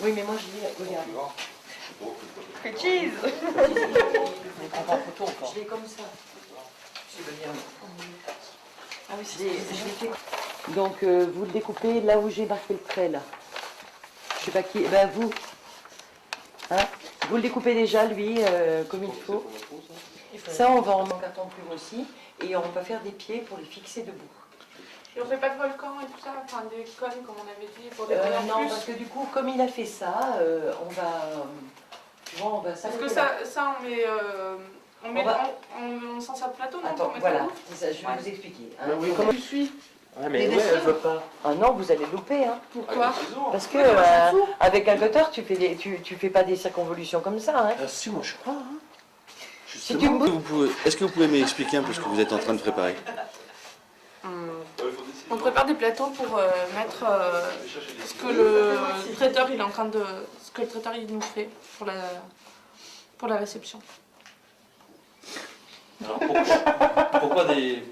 Oui, mais moi je dis, regarde. Que cheese. On prend pas photo encore. Je l'ai comme ça. Je veux dire. Ah oui, je l'ai fait. Donc vous le découpez là où j'ai marqué le trait là. Je sais pas qui. Ben vous. Hein, vous le découpez déjà lui comme il faut. Ça on va en carton plume aussi et on va faire des pieds pour les fixer debout. Et on fait pas de volcan et tout ça, enfin des cônes comme on avait dit pour décorer en Non, plus. parce que du coup comme il a fait ça, on va. Tu vois, on va Parce que ça on s'en sert de plateau, non? Attends, voilà, c'est ça, je vais vous expliquer. Hein. Oui, Comment tu suis? Ouais, mais ouais, elle veut pas. Ah non, vous allez louper, hein. Pourquoi? Parce que avec un cutter, tu fais pas des circonvolutions comme ça, hein. Si, moi je crois. Hein. Si tu me... Est-ce que vous pouvez m'expliquer un peu ce que vous êtes en train de préparer? On prépare des plateaux pour mettre ce que le traiteur il est en train de, ce que le traiteur il nous fait pour la réception. Alors pourquoi des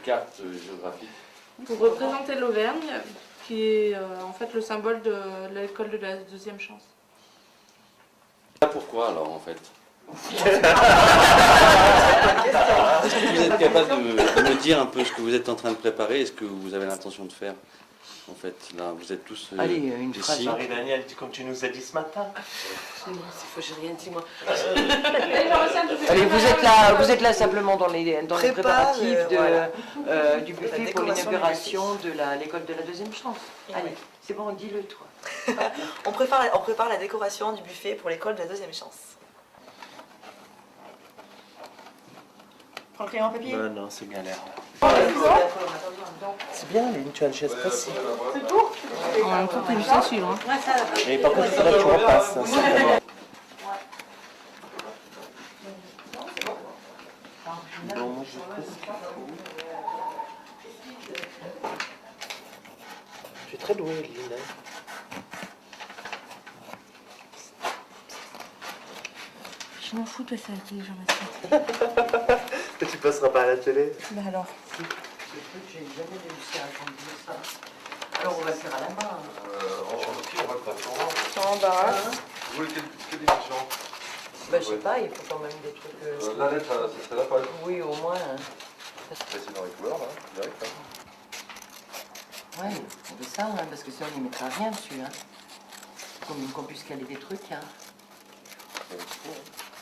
cartes géographiques? Pour représenter l'Auvergne, qui est en fait le symbole de l'école de la deuxième chance. Pourquoi alors en fait? Est-ce que vous êtes capable de me dire un peu ce que vous êtes en train de préparer et ce que vous avez l'intention de faire? En fait, là, vous êtes tous Allez, une phrase. ici. Marie-Daniel, comme tu nous as dit ce matin. J'ai rien dit moi. Allez, vous êtes là simplement dans les préparatifs du buffet pour l'inauguration de l'école de la deuxième chance. Allez, c'est bon, dis-le toi. On prépare la décoration du buffet pour l'école de la deuxième chance. Prends le crayon à papier. Non, c'est galère. C'est bien, Aline, tu as une chaise précise. C'est tout? En même temps, t'es juste à suivre. Hein. Mais par contre, il faudrait que tu repasses. Bon, moi, je Tu es très douée, Aline. Je m'en fous de ça, les gens Tu passeras pas à la télé. Bah alors. J'ai jamais réussi à accomplir ça. Alors on va le faire à la main. On va le faire Sans embarras. Vous voulez quelle dimension? Bah je sais pas, il faut quand même des trucs... La lettre, ça serait là par exemple. Oui, au moins. C'est dans les couleurs là, direct. Ouais, on fait ça, hein, parce que sinon on n'y mettra rien dessus. Hein. Comme qu'on puisse caler des trucs. Hein.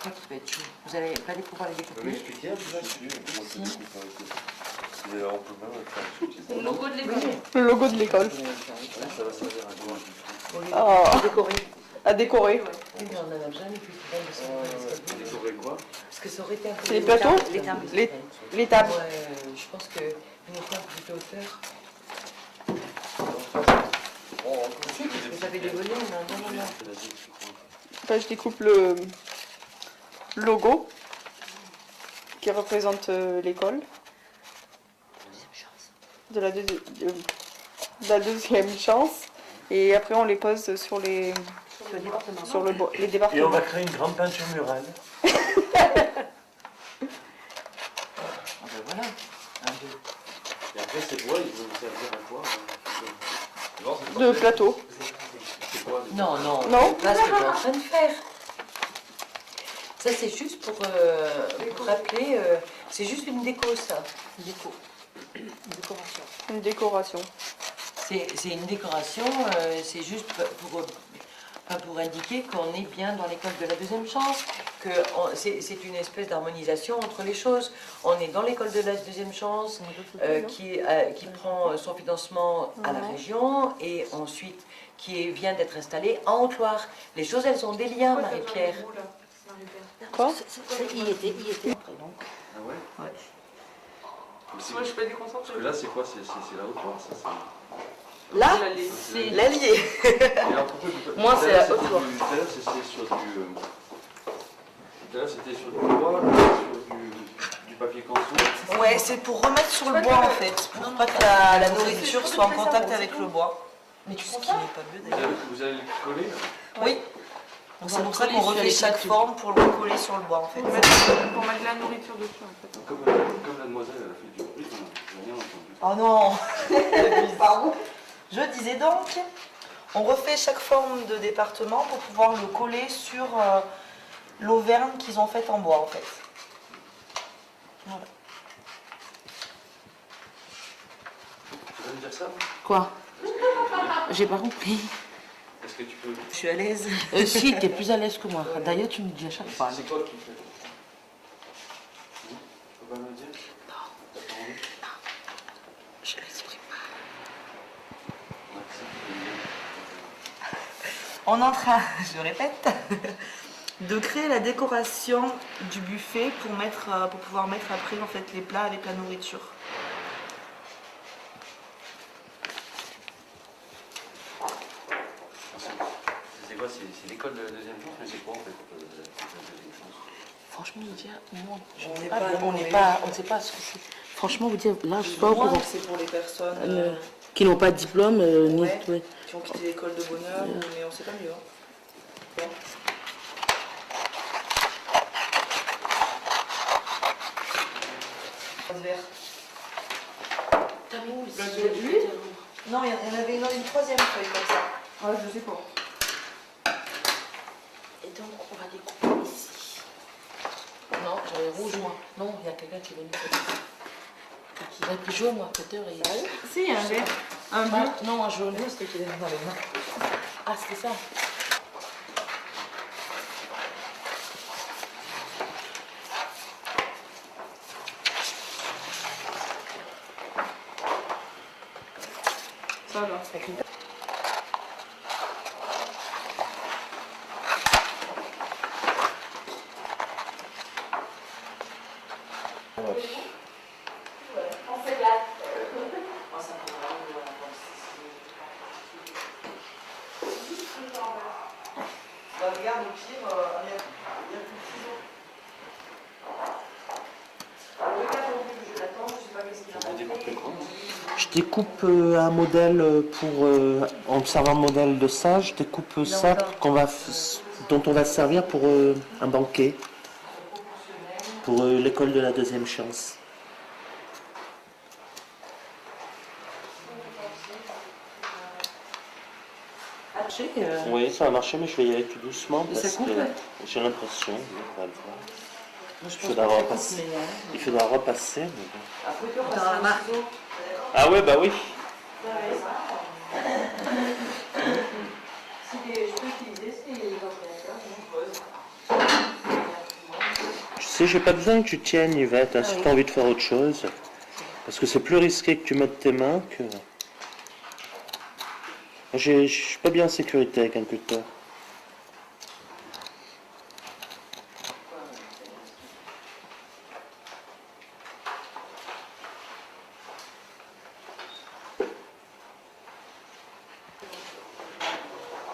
Ça qui peut être chaud. Vous allez pas aller pouvoir les Vous découper? pouvez m'expliquer un peu là-dessus? Comment tu découpes avec on peut même faire des trucs. Le logo de l'école. Le logo de l'école. Ça va servir à quoi? Décorer. À décorer. Oui, mais on n'en a jamais pu faire de ça. Décorer quoi? Parce que ça aurait été un peu... Les plateaux? Les tables. Ouais, je pense qu'il nous faut un peu de hauteur. Si, parce que j'avais des volumes. Non. Enfin, je découpe le logo qui représente l'école de la deuxième chance. Et après, on les pose sur les départements. Et on va créer une grande peinture murale. Ah ben voilà. Un, deux. Et après ces bois, ils vont vous servir à quoi? De plateau. Non. Non. Là, ce que tu es en train de faire. Ça, c'est juste pour rappeler. C'est juste une déco, ça. Une décoration. Une décoration. C'est une décoration, c'est juste pour indiquer qu'on est bien dans l'école de la deuxième chance, que c'est une espèce d'harmonisation entre les choses. On est dans l'école de la deuxième chance qui prend son financement à la région et ensuite qui vient d'être installée en Haute-Loire. Les choses, elles ont des liens, Marie-Pierre. Quoi? Il était après, donc. Ah ouais? Ouais. Moi, je suis pas déconcentrée. Parce que là, c'est quoi? C'est la Haute-Loire, ça? Là, C'est l'Allier. Moi, c'est la Haute-Loire. Tout à l'heure, c'était sur du bois, sur du papier canson. Ouais, c'est pour remettre sur le bois en fait, pour pas que la nourriture soit en contact avec le bois. Mais tu Ce qui n'est pas mieux d'ailleurs. Vous allez le coller là? Oui. Donc c'est pour ça qu'on refait chaque forme pour le coller sur le bois en fait. pour mettre de la nourriture dessus en fait. Comme la demoiselle, elle a fait du bruit, j'ai rien entendu. Oh non. Pardon. Je disais donc, On refait chaque forme de département pour pouvoir le coller sur l'auvergne qu'ils ont faite en bois en fait. Voilà. Tu veux me dire ça? Quoi? J'ai pas compris. Est-ce que tu peux... Je suis à l'aise. Si, t'es plus à l'aise que moi. D'ailleurs, tu me dis à chaque fois. C'est quoi qui fait? Tu peux pas me le dire? Non. T'as pas envie? Je l'exprime pas. On est en train, je répète, de créer la décoration du buffet pour pouvoir mettre après en fait les plats avec la nourriture. C'est quoi? C'est l'école de la deuxième chance, mais c'est quoi en fait la deuxième chance? Franchement, vous dire, moi, On n'est pas, pas on loin, n'est oui. pas, on ne sait pas ce que c'est. Franchement, vous dire, là, je suis pas au courant. C'est pour les personnes Qui n'ont pas de diplôme, ni. ouais, Ouais. qui ont quitté l'école de bonheur, mais on ne sait pas mieux. Hein. Bon. Vert. T'as mis où Non, il y en avait une troisième feuille comme ça. Ouais, je sais pas. Et donc, on va découper ici. Non, j'avais rouge, moi. Non, il y a quelqu'un qui est venu. Qui a pris jaune, moi, Peter. Et... Si, il y a un vert. Un bleu. Ah, non, un jaune, c'était qui était dans les mains. Ah, c'était ça. Ça va. Bah, regarde, au pire, il n'y a plus de ciseaux. Regarde, au pire, je l'attends, je ne sais pas qu'est-ce qu'il a Vous découpez quoi? Je découpe un modèle en servant de modèle de ça, je découpe ça dont on va se servir pour un banquet, pour l'école de la deuxième chance. Oui, ça va marcher, mais je vais y aller tout doucement parce que j'ai l'impression, on va le voir. Il faudra repasser, mais bon. Dans la marque. Ah ouais, bah oui. Tu sais, j'ai pas besoin que tu tiennes, Yvette, hein, si tu as envie de faire autre chose. Parce que c'est plus risqué que tu mettes tes mains que... Je suis pas bien en sécurité avec un cutter.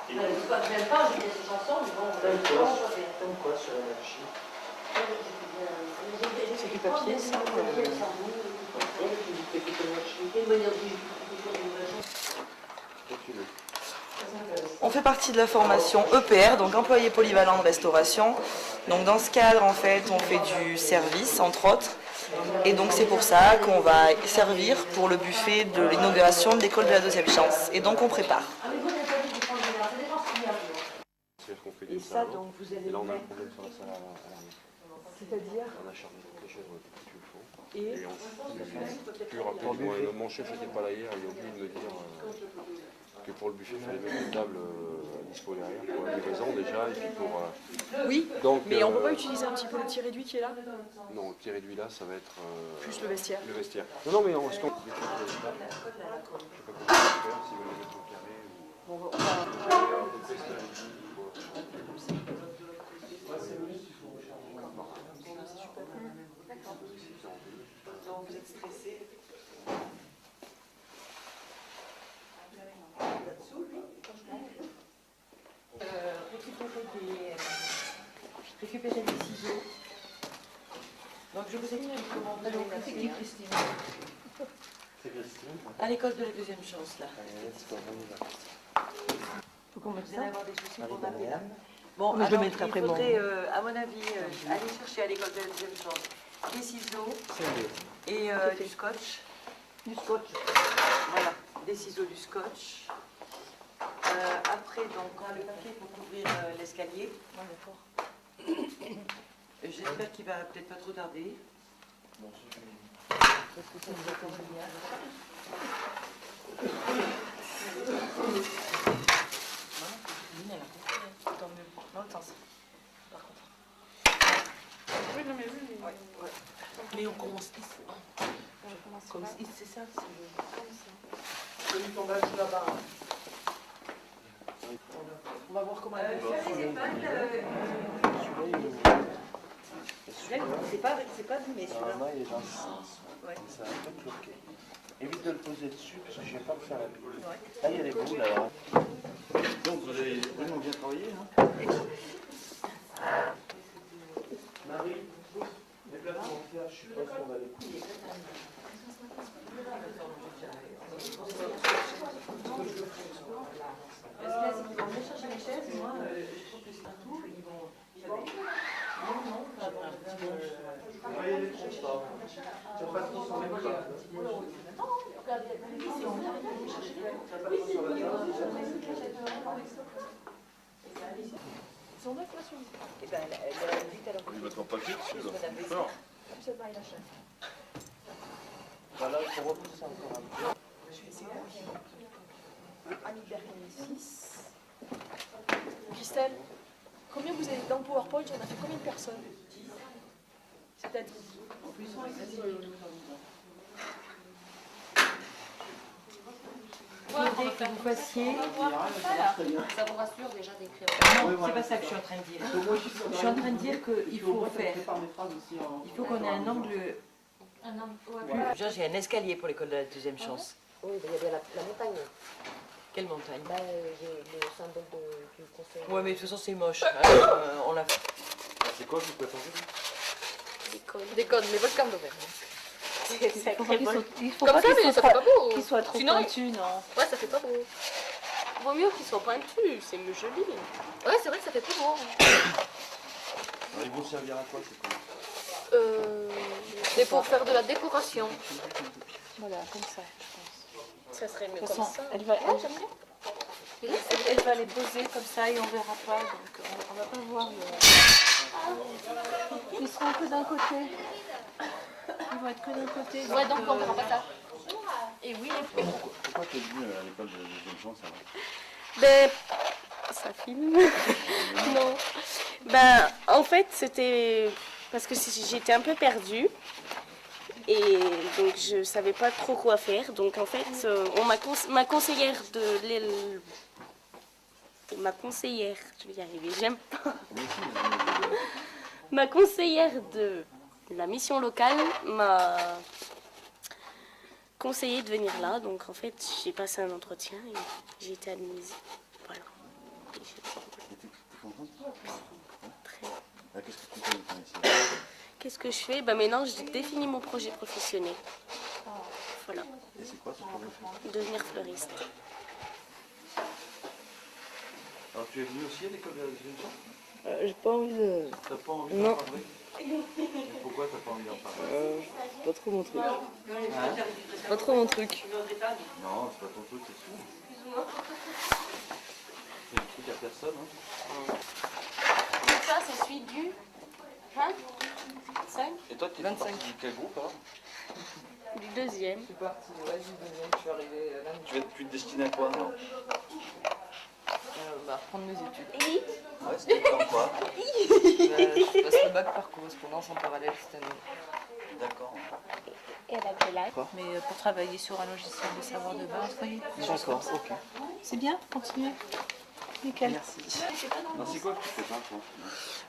J'aime pas, j'ai des chansons, mais bon. Comme quoi sur l'énergie? C'est du papier, ça. On fait partie de la formation EPR, donc employé polyvalent de restauration. Donc dans ce cadre, en fait, on fait du service, entre autres. Et donc c'est pour ça qu'on va servir pour le buffet de l'inauguration de l'école de la deuxième chance. Et donc on prépare. C'est-à-dire qu'on fait Et des ça, salons, donc, vous allez et là on a un mettre- problème sur la salle à l'arrière. C'est-à-dire On a chargé quelque chose depuis qu'il faut. Et Et on plus rapidement. Mon chef n'était pas là hier, il a oublié de me dire que pour le buffet, il fallait mettre une table à dispo derrière pour la livraison déjà, et puis pour... Oui, donc, mais on ne peut pas utiliser un petit peu le petit réduit qui est là? Non, le petit réduit là, ça va être... Plus le vestiaire. Le vestiaire. Non, non, mais on se compte. Je sais pas comment on va faire, si vous voulez mettre au carré ou... Donc vous êtes stressé. récupérer des ciseaux. Donc je vous explique comment vous allez l'acheter. C'est Christine. À l'école de la deuxième chance, là. Faut qu'on mette Vous allez avoir des soucis pour taper là. Marianne. Bon, Mais je le alors, mettrai après il faudrait, mon- à mon avis, aller chercher à l'école de la deuxième chance des ciseaux et du scotch. Du scotch. Voilà, des ciseaux, du scotch. après, donc, on a le papier pour couvrir l'escalier. J'espère qu'il va peut-être pas trop tarder. Mais on commence ici. Comme ici, c'est ça. On va voir comment elle C'est pas abîmé celui-là. Normalement, il est dans ce sens. Ouais. C'est un peu bloqué. Évite de le poser dessus parce que je ne vais pas me faire la boule. Là, il y a les boules alors. Donc vous avez vraiment bien travaillé, hein? Marie, les plaques vont faire, je suppose qu'on va les couper. Parce que là, ils vont venir chercher les chaises, moi, je trouve que c'est un tour, ils vont... Ils sont neufs là sur le Eh ben, elle a dit qu'elle a Ils mettent en papier dessus, là. Madame Bessie. Fort. Comme ça, Marie la chef. Voilà, il faut repousser encore un peu. Je vais essayer. Annie Bergani 6. Christelle, combien vous avez dans le PowerPoint? On a fait combien de personnes? C'est-à-dire Faudrait que vous fassiez... Ça vous rassure déjà d'écrire. Non, c'est pas ça que je suis en train de dire. Je suis en train de dire qu'il faut faire... Il faut qu'on ait un angle... Un homme. Genre, j'ai un escalier pour l'école de la deuxième chance. Oui, il y a bien la montagne. Quelle montagne? J'ai le symbole du conseil. Ouais, mais de toute façon, c'est moche. Alors, on l'a fait. C'est quoi que vous préparez? Déconne, mais volcan d'Auvergne. C'est sacré vol. Comme ça, mais ça fait pas beau. qu'ils soient trop Sinon, pointus, non? Ouais, ça fait pas beau. Vaut mieux qu'ils soient pointus, c'est mieux joli. Ouais, c'est vrai que ça fait plus beau. Alors, ils vont servir à quoi ces quoi? C'est pour faire de la décoration. Voilà, comme ça, je pense. Ça serait mieux De toute comme façon, ça. elle va, J'aime bien. elle va les poser comme ça et on verra pas, donc on va pas voir. Ils seront que d'un côté. Ils vont être que d'un côté. Ouais, donc on verra pas ça. Et oui, Pourquoi tu es venu à l'école de la deuxième chance alors? Ben, ça filme. Non. Ben, en fait, c'était parce que j'étais un peu perdue et donc je savais pas trop quoi faire. Donc en fait, ma conseillère ma conseillère, je vais y arriver, j'aime pas. Ma conseillère de la mission locale m'a conseillé de venir là. Donc en fait, j'ai passé un entretien et j'ai été admise. Voilà. Et T'es contente? très... Qu'est-ce que tu fais maintenant ici? Qu'est-ce que je fais? Ben maintenant, je définis mon projet professionnel. Voilà, Et c'est quoi ce projet? devenir fleuriste. Alors tu es venu aussi à l'école de la deuxième chance? J'ai pas envie de... T'as pas envie Non. d'en parler? Mais pourquoi t'as pas envie d'en parler? Pas trop mon truc. Pas trop mon truc. Non, c'est pas ton truc, c'est sûr. C'est le truc à personne, hein. Donc ça, c'est celui du 25 Et toi, tu es parti de quel groupe alors? du deuxième. Je suis partie, ouais, je suis arrivée lundi. Tu te destines à quoi alors? Reprendre mes études. Ouais, c'était comme quoi? Je passe le bac par correspondance en parallèle cette année. D'accord. Et elle a quel âge? mais pour travailler sur un logiciel de savoir de base, vous voyez. D'accord, ok. C'est bien, continuez. Nickel. Merci. Non, c'est quoi que tu fais pas toi?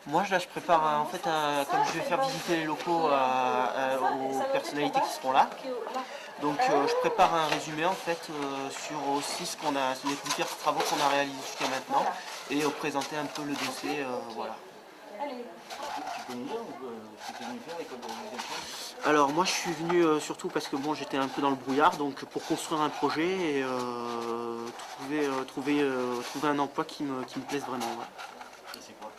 Moi, là, je prépare, en fait, comme je vais faire visiter les locaux aux personnalités qui seront là. Donc, je prépare un résumé, en fait, sur aussi les différents travaux qu'on a réalisés jusqu'à maintenant et présenter un peu le dossier, voilà. Tu peux nous dire ce que tu es venu faire à l'école de la deuxième chance? Alors, moi, je suis venu surtout parce que bon, j'étais un peu dans le brouillard, donc pour construire un projet et trouver un emploi qui me plaise vraiment. Ouais. Et c'est quoi?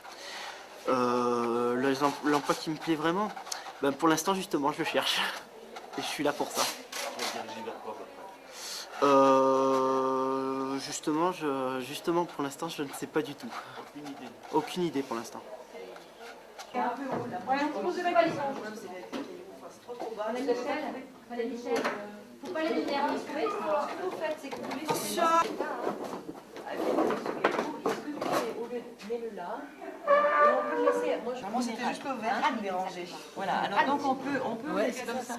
L'emploi qui me plaît vraiment, ben, pour l'instant, justement, je le cherche. Et je suis là pour ça. Tu vas te diriger vers quoi à peu près? justement, pour l'instant, je ne sais pas du tout. Aucune idée pour l'instant. Posez la question. Madame Michel, faut pas les lumières. Ce que vous faites, c'est que vous laissez Mets-le là. Et on peut le laisser. Moi, c'était juste ouvert à me déranger. Voilà, alors donc on peut Ouais, laisser comme ça.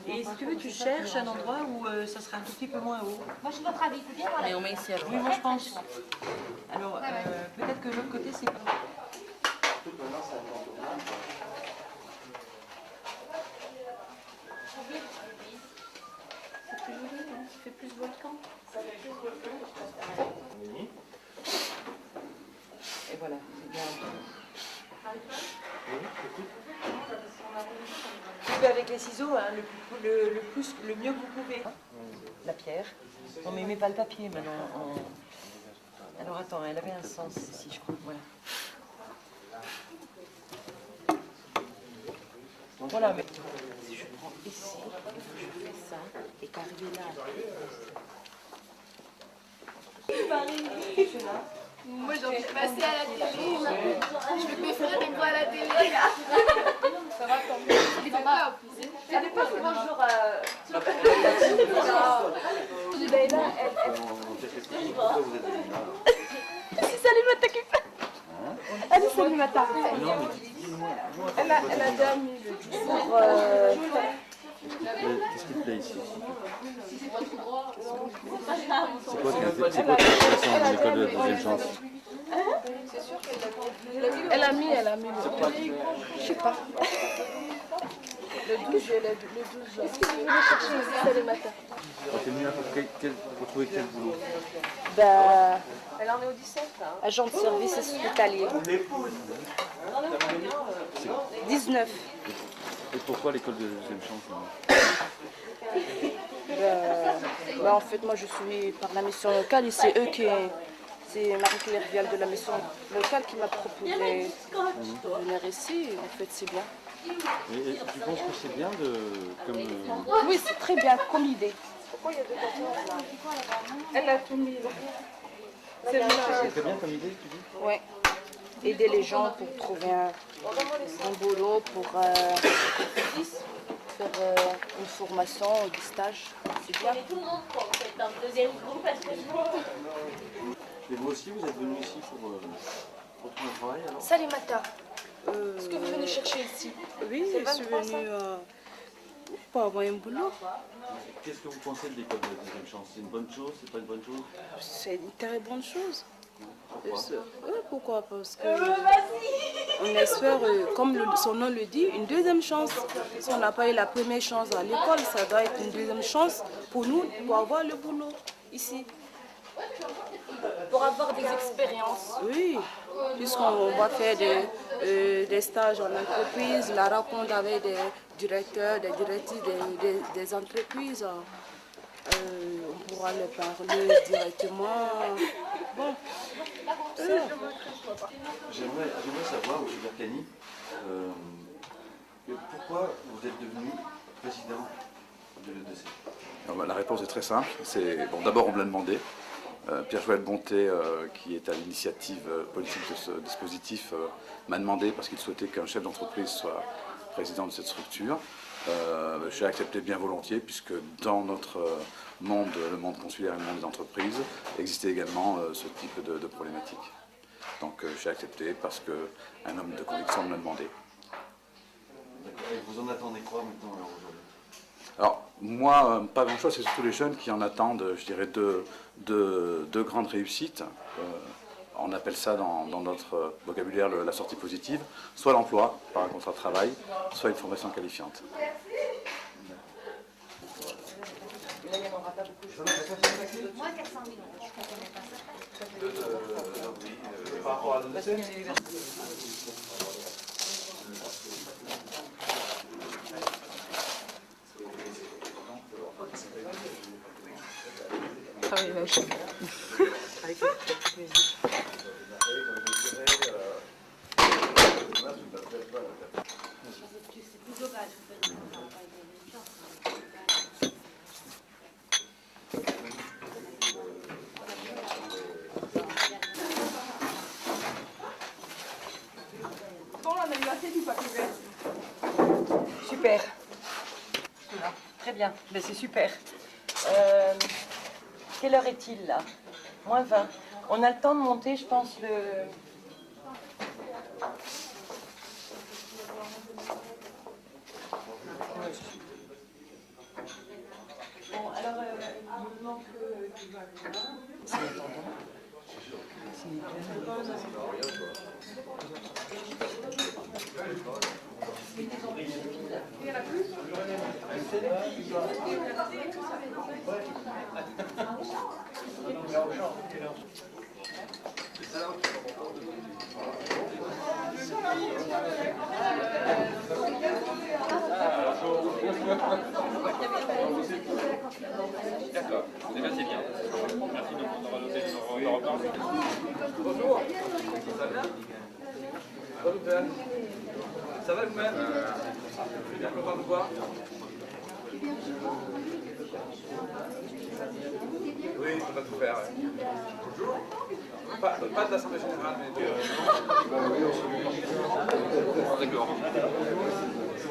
Et si tu veux, tu cherches un endroit où ça sera un tout petit peu moins haut. Moi, je suis votre avis. Bien, voilà. Et on met ici alors. Oui, moi je pense. Alors, peut-être que l'autre côté, c'est pas. C'est plus joli, hein, ça fait plus volcan. Et voilà, c'est bien. Tu fais avec les ciseaux, hein, le mieux que vous pouvez. La pierre. Non mais mets pas le papier maintenant. Alors attends, elle avait un sens ici, je crois. Voilà. Voilà, mais Si je prends ici, je fais ça, et qu'arriver là. Moi j'en ai passé à la télé. Je vais faire des voix à la télé. Ça va quand même. Ça va en plus. À l'époque, bonjour. Salut Mata. Allez, salut Mata. Elle a déjà mis le pour Qu'est-ce qui te plaît ici? C'est quoi de l'école de la deuxième chance? Elle a mis le... Je sais pas. Le 12, le 12. Est-ce que vous voulez chercher aussi Salut Mata? T'es venu pour trouver quel boulot? Bah, Elle en est au 17 là. agent de service hospitalier. 19. Et pourquoi l'école de la deuxième chance? Bah, en fait, moi je suis par la mission locale et c'est eux qui... C'est Marie-Claire Vial de la mission locale qui m'a proposé de venir ici. En fait, c'est bien. Et tu penses que c'est bien comme... Oui, c'est très bien comme idée. Pourquoi il y a deux personnes là? Elle a tout mis. C'est très bien comme idée, tu dis? Oui. Aider les gens pour trouver un boulot, pour faire une formation, des stages. C'est bien. Tout le monde pour être dans le deuxième groupe parce que Et vous aussi, vous êtes venu ici pour trouver un travail alors? Salut Mata. Est-ce que vous venez chercher ici? Oui, je suis venue pour avoir un boulot. Qu'est-ce que vous pensez de l'école de la deuxième chance? C'est une bonne chose? C'est pas une bonne chose? C'est une très bonne chose. Pourquoi? Pourquoi? Parce que on espère, comme son nom le dit, une deuxième chance. Si on n'a pas eu la première chance à l'école, ça doit être une deuxième chance pour nous pour avoir le boulot ici. Pour avoir des expériences. Oui, puisqu'on va faire des stages en entreprise, la rencontre avec des directeurs, des directrices des entreprises. On pourra leur parler directement. Bon. J'aimerais savoir, M. Berkani, pourquoi vous êtes devenu président de l'EDC? La réponse est très simple. Bon, d'abord, on me l'a demandé. Pierre-Joël Bonté, qui est à l'initiative politique de ce dispositif, m'a demandé, parce qu'il souhaitait qu'un chef d'entreprise soit président de cette structure. J'ai accepté bien volontiers, puisque dans notre monde, le monde consulaire et le monde des entreprises, existait également ce type de problématique. Donc j'ai accepté parce qu'un homme de conviction me l'a demandé. Et vous en attendez quoi maintenant aujourd'hui? Alors, moi, pas grand-chose, c'est surtout les jeunes qui en attendent, je dirais, deux grandes réussites. On appelle ça dans notre vocabulaire la sortie positive, soit l'emploi par un contrat de travail, soit une formation qualifiante. Moi, 400 000 euros, je comprenais pas ça. Par rapport à l'EDC? fait du papier vert. Super. Voilà. Très bien, ben, c'est super. Quelle heure est-il là? Moins 20. On a le temps de monter, je pense, le... Bon, alors, il me manque du vin. C'est attendant. D'accord, c'est bien. Merci, donc on aura noté, on en reparle. Bonjour. Ça va bien? Bonjour. Ça va vous-même? Je suis bien content de vous voir. Oui, on va tout faire. Bonjour. Pas de l'Assemblée Générale, mais de... D'accord.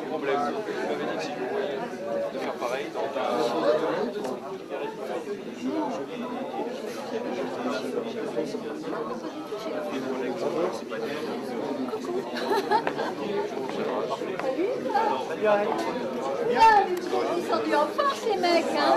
Problème. Vous m'avez dit que si vous voyez de faire pareil dans Ils sont du en force les mecs, hein.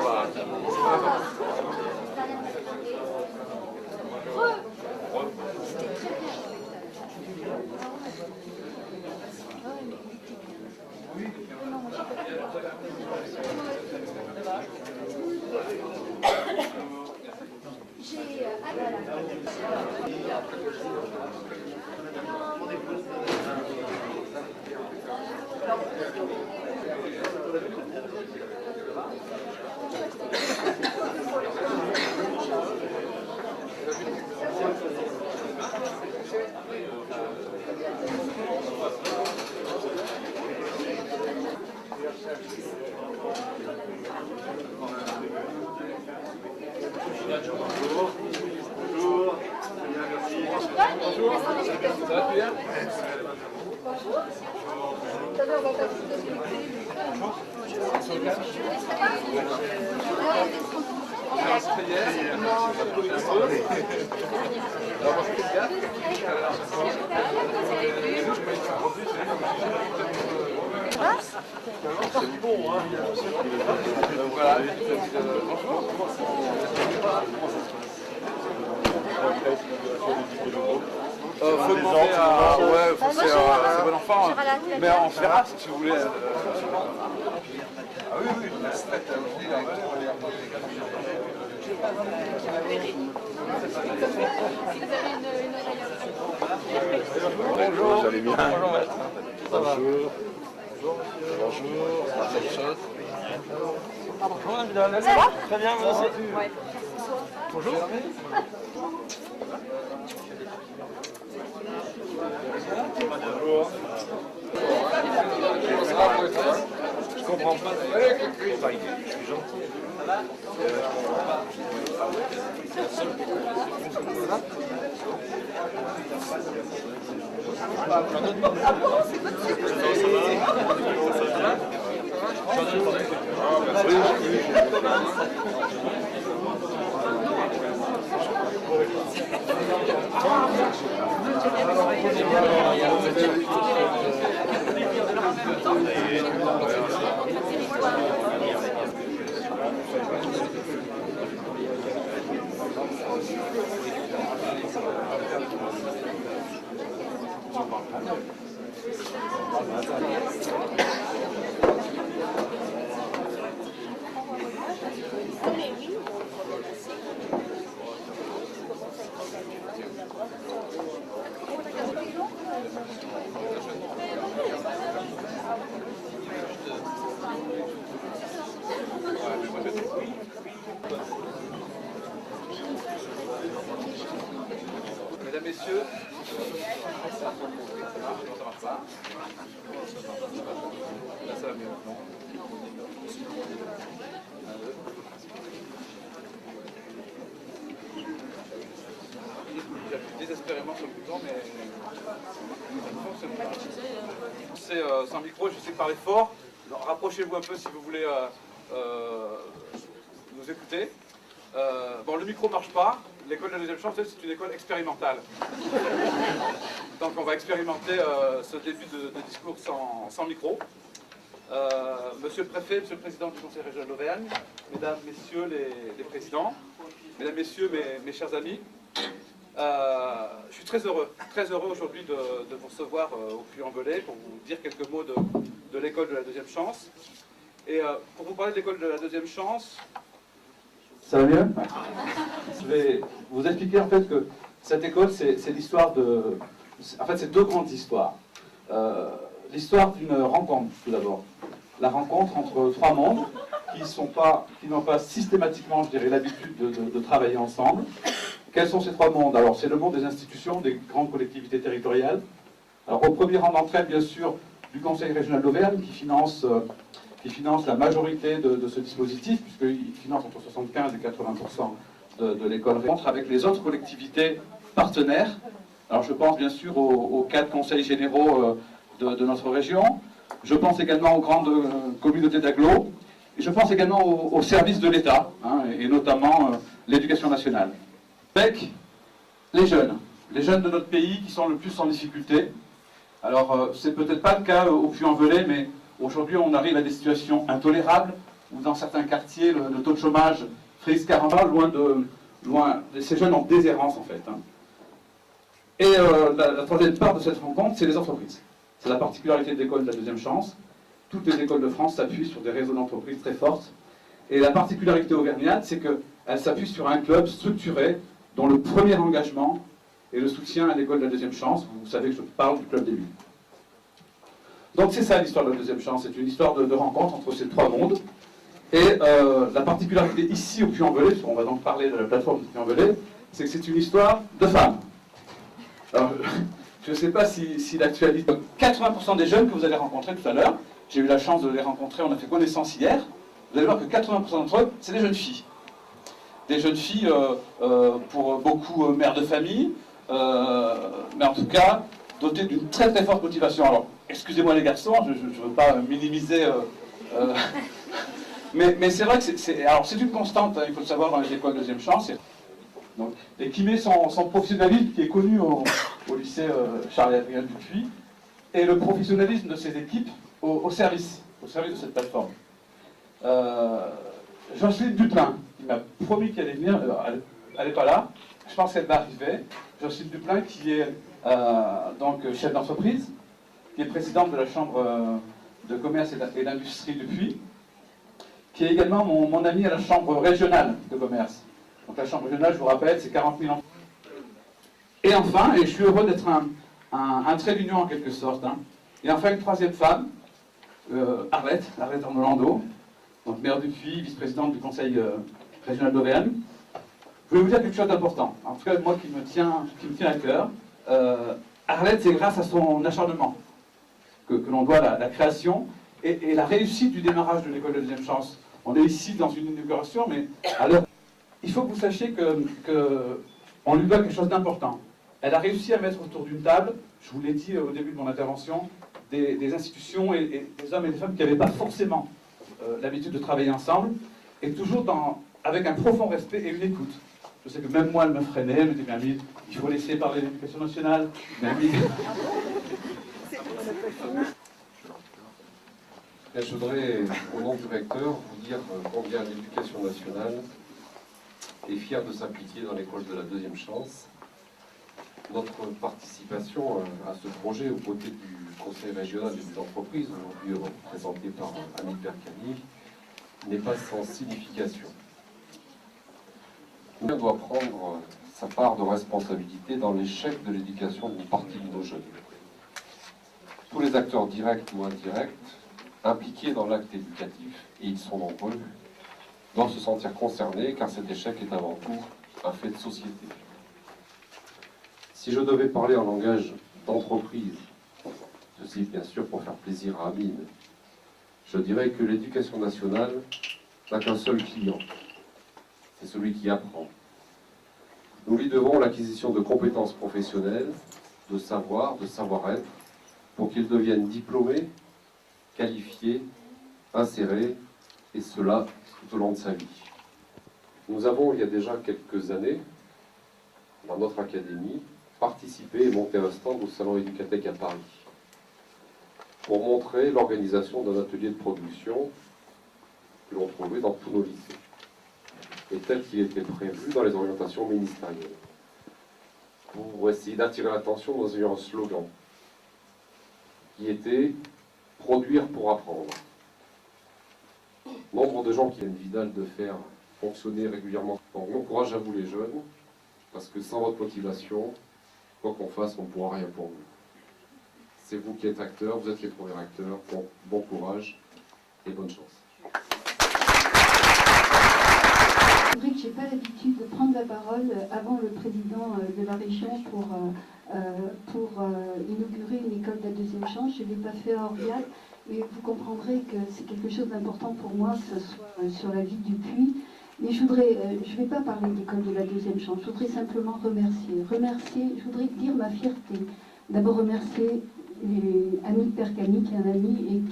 C'est bon, hein. Voilà. Faut demander à... Ouais, faut que c'est bon enfant. Mais on verra si vous voulez. Ah oui, oui, la strette, Bonjour, vous allez bien? Bonjour, maître. Bonjour. Bonjour. Bonjour, Vidal. Ça va? Très bien, vous aussi? Ouais. Bonjour. Bonjour. Je comprends pas. Je suis gentil. Mesdames, Messieurs, ça marche pas. Là, ça va mieux. Non. Il est désespérément sur le bouton, mais ça ne fonctionne pas. C'est sans micro, je sais parler fort. Rapprochez-vous un peu si vous voulez nous écouter. Bon, le micro ne marche pas. L'école de la deuxième chance, c'est une école expérimentale. Donc on va expérimenter ce début de discours sans micro. Monsieur le préfet, monsieur le président du conseil régional d'Auvergne, mesdames, messieurs les présidents, mesdames, messieurs, mes chers amis, je suis très heureux aujourd'hui de vous recevoir au Puy-en-Velay pour vous dire quelques mots de l'école de la deuxième chance. Et pour vous parler de l'école de la deuxième chance, ça va mieux? Je vais vous expliquer en fait que cette école, c'est l'histoire de... En fait, c'est deux grandes histoires. L'histoire d'une rencontre, tout d'abord. La rencontre entre trois mondes qui n'ont pas systématiquement, je dirais, l'habitude de travailler ensemble. Quels sont ces trois mondes? Alors, c'est le monde des institutions, des grandes collectivités territoriales. Alors, au premier rang d'entre elles, bien sûr, du Conseil régional d'Auvergne, qui finance la majorité de ce dispositif, puisqu'il finance entre 75 et 80% de l'école rencontre avec les autres collectivités partenaires. Alors, je pense bien sûr aux 4 conseils généraux de notre région. Je pense également aux grandes communautés d'agglos. Et je pense également aux services de l'État, hein, et notamment l'éducation nationale. Avec les jeunes de notre pays qui sont le plus en difficulté. Alors, c'est peut-être pas le cas au Puy-en-Velay, mais aujourd'hui, on arrive à des situations intolérables, où dans certains quartiers, le taux de chômage frise caramba, loin, ces jeunes en déshérence en fait. Hein. Et la troisième part de cette rencontre, c'est les entreprises. C'est la particularité de l'école de la deuxième chance. Toutes les écoles de France s'appuient sur des réseaux d'entreprises très fortes. Et la particularité auvergnate, c'est qu'elle s'appuie sur un club structuré dont le premier engagement est le soutien à l'école de la deuxième chance. Vous savez que je parle du club début. Donc c'est ça l'histoire de la deuxième chance. C'est une histoire de rencontre entre ces trois mondes. Et la particularité ici au Puy-en-Velay, parce qu'on va donc parler de la plateforme du Puy-en-Velay, c'est que c'est une histoire de femmes. Alors, je ne sais pas si l'actualité... 80% des jeunes que vous allez rencontrer tout à l'heure, j'ai eu la chance de les rencontrer, on a fait connaissance hier, vous allez voir que 80% d'entre eux, c'est des jeunes filles. Des jeunes filles, pour beaucoup mères de famille, mais en tout cas, dotées d'une très très forte motivation. Alors, excusez-moi les garçons, je ne veux pas minimiser... mais c'est vrai que c'est une constante, hein, il faut le savoir, dans les écoles de deuxième chance. Donc, et qui met son professionnalisme, qui est connu au lycée Charles-Adrien Dupuis, et le professionnalisme de ses équipes au service de cette plateforme. Jocelyne Duplain, qui m'a promis qu'elle allait venir, elle n'est pas là, je pense qu'elle va arriver. Jocelyne Duplain, qui est donc chef d'entreprise, qui est présidente de la Chambre de commerce et d'industrie Dupuis, qui est également mon ami à la Chambre régionale de commerce. Donc la Chambre régionale, je vous rappelle, c'est 40 000 enfants. Et enfin, et je suis heureux d'être un trait d'union en quelque sorte, hein, et enfin une troisième femme, Arlette Orlando, donc maire Dupuis, vice-présidente du Conseil régional d'Auvergne. Je voulais vous dire quelque chose d'important, en tout cas moi qui me tient à cœur. Arlette, c'est grâce à son acharnement que l'on doit la création et la réussite du démarrage de l'école de deuxième chance. On est ici dans une inauguration, mais alors, il faut que vous sachiez qu'on lui doit quelque chose d'important. Elle a réussi à mettre autour d'une table, je vous l'ai dit au début de mon intervention, des institutions et des hommes et des femmes qui n'avaient pas forcément l'habitude de travailler ensemble, et toujours avec un profond respect et une écoute. Je sais que même moi, elle me freinait, elle me disait, mais il faut laisser parler l'éducation nationale. Je voudrais, au nom du recteur, vous dire combien l'éducation nationale est fière de s'impliquer dans l'école de la deuxième chance. Notre participation à ce projet aux côtés du Conseil régional des entreprises, aujourd'hui représenté par Annick Bercani, n'est pas sans signification. On doit prendre sa part de responsabilité dans l'échec de l'éducation d'une partie de nos jeunes. Tous les acteurs directs ou indirects impliqués dans l'acte éducatif, et ils sont nombreux, doivent se sentir concernés car cet échec est avant tout un fait de société. Si je devais parler en langage d'entreprise, ceci bien sûr pour faire plaisir à Amine, je dirais que l'éducation nationale n'a qu'un seul client, c'est celui qui apprend. Nous lui devons l'acquisition de compétences professionnelles, de savoir, de savoir-être, pour qu'il devienne diplômé, qualifié, inséré, et cela tout au long de sa vie. Nous avons, il y a déjà quelques années, dans notre académie, participé et monté un stand au Salon Éducatech à Paris, pour montrer l'organisation d'un atelier de production que l'on trouvait dans tous nos lycées, et tel qu'il était prévu dans les orientations ministérielles. Pour essayer d'attirer l'attention, nous avions un slogan qui était « Produire pour apprendre ». Nombre de gens qui viennent Vidal de faire fonctionner régulièrement. Donc, on encourage à vous les jeunes, parce que sans votre motivation, quoi qu'on fasse, on ne pourra rien pour vous. C'est vous qui êtes acteurs, vous êtes les premiers acteurs, donc bon courage et bonne chance. C'est vrai que je n'ai pas l'habitude de prendre la parole avant le président de la région pour inaugurer une école de la deuxième chance. Je ne l'ai pas fait à Orviat, mais vous comprendrez que c'est quelque chose d'important pour moi, que ce soit sur la vie du Puy. Mais je ne vais pas parler d'école de la deuxième chance, je voudrais simplement remercier, je voudrais dire ma fierté. D'abord remercier Amit Perkani, qui est un ami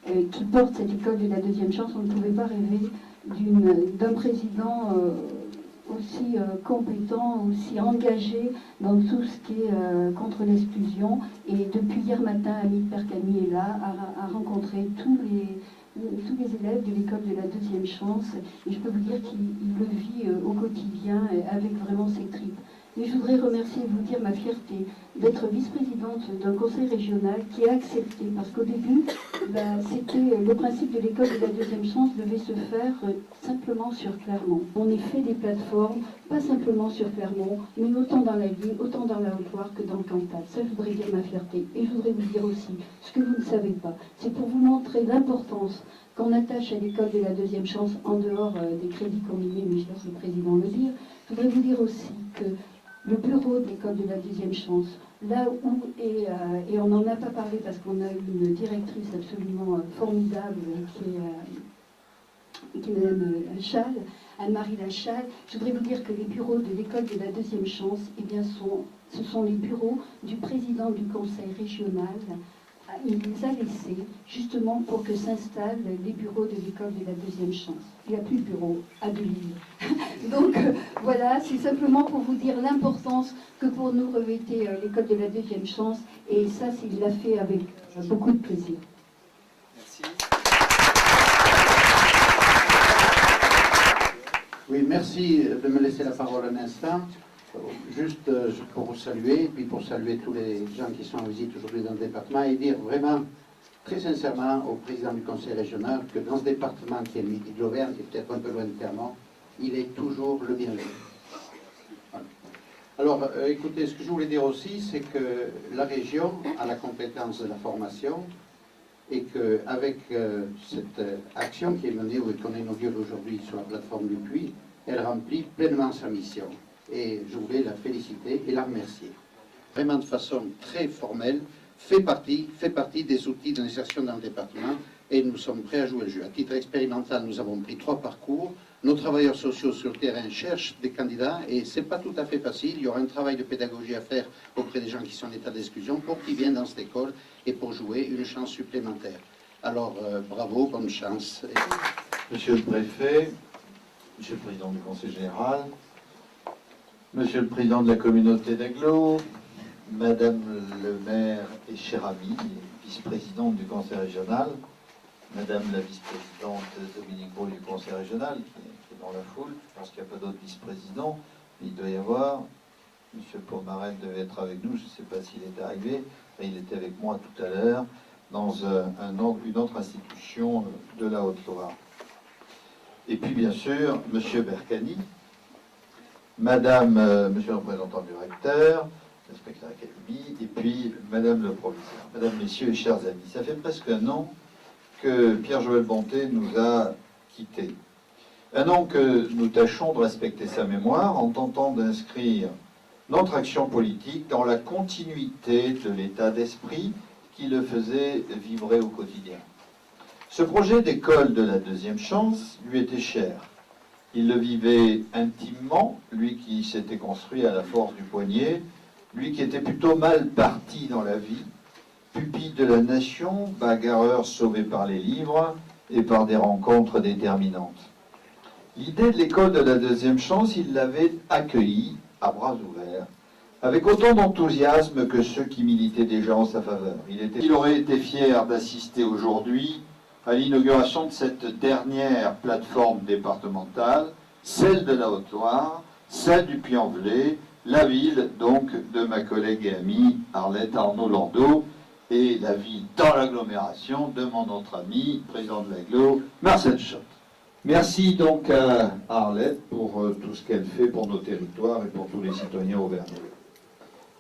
et qui porte cette école de la deuxième chance. On ne pouvait pas rêver d'un président aussi compétent, aussi engagé dans tout ce qui est contre l'exclusion. Et depuis hier matin, Amit Perkani est là, à rencontrer tous les élèves de l'école de la deuxième chance. Et je peux vous dire qu'il le vit au quotidien avec vraiment ses tripes. Mais je voudrais remercier et vous dire ma fierté d'être vice-présidente d'un conseil régional qui a accepté, parce qu'au début, c'était le principe de l'école de la deuxième chance devait se faire simplement sur Clermont. On a fait des plateformes, pas simplement sur Clermont, mais autant dans la ville, autant dans la Haute-Loire que dans le Cantal. Ça, je voudrais dire ma fierté. Et je voudrais vous dire aussi, ce que vous ne savez pas, c'est pour vous montrer l'importance qu'on attache à l'école de la deuxième chance, en dehors des crédits qu'on y met, mais je laisse le président le dire. Je voudrais vous dire aussi que le bureau de l'école de la deuxième chance, là où, et on n'en a pas parlé parce qu'on a une directrice absolument formidable qui est Madame Lachal, Anne-Marie Lachal. Je voudrais vous dire que les bureaux de l'école de la deuxième chance, eh bien, ce sont les bureaux du président du conseil régional. Il les a laissés justement pour que s'installent les bureaux de l'école de la deuxième chance. Il n'y a plus de bureau à Delille. Donc voilà, c'est simplement pour vous dire l'importance que pour nous revêtait l'école de la deuxième chance. Et ça, il l'a fait avec beaucoup de plaisir. Merci. Oui, merci de me laisser la parole un instant. Juste pour vous saluer, et puis pour saluer tous les gens qui sont en visite aujourd'hui dans le département, et dire vraiment, très sincèrement, au président du conseil régional, que dans ce département qui est le Midi de l'Auvergne, qui est peut-être un peu loin de Clermont, il est toujours le bienvenu. Voilà. Alors, écoutez, ce que je voulais dire aussi, c'est que la région a la compétence de la formation, et qu'avec cette action qui est menée, ou qu'on inaugure aujourd'hui sur la plateforme du Puy, elle remplit pleinement sa mission. Et je voulais la féliciter et la remercier. Vraiment de façon très formelle, fait partie des outils d'insertion dans le département et nous sommes prêts à jouer le jeu. À titre expérimental, nous avons pris 3 parcours. Nos travailleurs sociaux sur le terrain cherchent des candidats et ce n'est pas tout à fait facile. Il y aura un travail de pédagogie à faire auprès des gens qui sont en état d'exclusion pour qu'ils viennent dans cette école et pour jouer une chance supplémentaire. Alors bravo, bonne chance. Monsieur le préfet, monsieur le président du conseil général, monsieur le président de la communauté d'Aglo, madame le maire et chère amie, vice-présidente du conseil régional, madame la vice-présidente Dominique Beau du conseil régional, qui est dans la foule, je pense qu'il n'y a pas d'autres vice-présidents, mais il doit y avoir, monsieur Pomarel devait être avec nous, je ne sais pas s'il est arrivé, mais il était avec moi tout à l'heure, dans une autre institution de la Haute-Loire. Et puis bien sûr, monsieur Berkani, madame, monsieur le représentant du recteur, l'inspecteur d'académie, et puis madame le proviseur. Mesdames, messieurs et chers amis, ça fait presque un an que Pierre-Joël Bonté nous a quittés. Un an que nous tâchons de respecter sa mémoire en tentant d'inscrire notre action politique dans la continuité de l'état d'esprit qui le faisait vibrer au quotidien. Ce projet d'école de la deuxième chance lui était cher. Il le vivait intimement, lui qui s'était construit à la force du poignet, lui qui était plutôt mal parti dans la vie, pupilles de la nation, bagarreurs sauvés par les livres et par des rencontres déterminantes. L'idée de l'école de la deuxième chance, il l'avait accueillie à bras ouverts, avec autant d'enthousiasme que ceux qui militaient déjà en sa faveur. Il aurait été fier d'assister aujourd'hui à l'inauguration de cette dernière plateforme départementale, celle de la Haute-Loire, celle du Puy-en-Velay, la ville donc de ma collègue et amie Arlette Arnaud-Landau, et la ville dans l'agglomération de mon autre ami, président de l'agglo, Marcel Schott. Merci donc à Arlette pour tout ce qu'elle fait pour nos territoires et pour tous les citoyens auvergnats.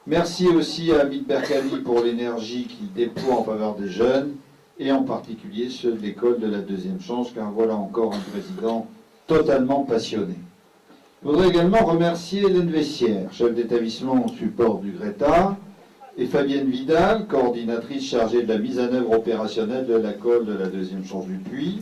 Merci aussi à Amit Berkali pour l'énergie qu'il déploie en faveur des jeunes, et en particulier ceux de l'école de la deuxième chance, car voilà encore un président totalement passionné. Je voudrais également remercier Hélène Vessière, chef d'établissement au support du Greta, et Fabienne Vidal, coordinatrice chargée de la mise en œuvre opérationnelle de l'école de la deuxième chance du Puy,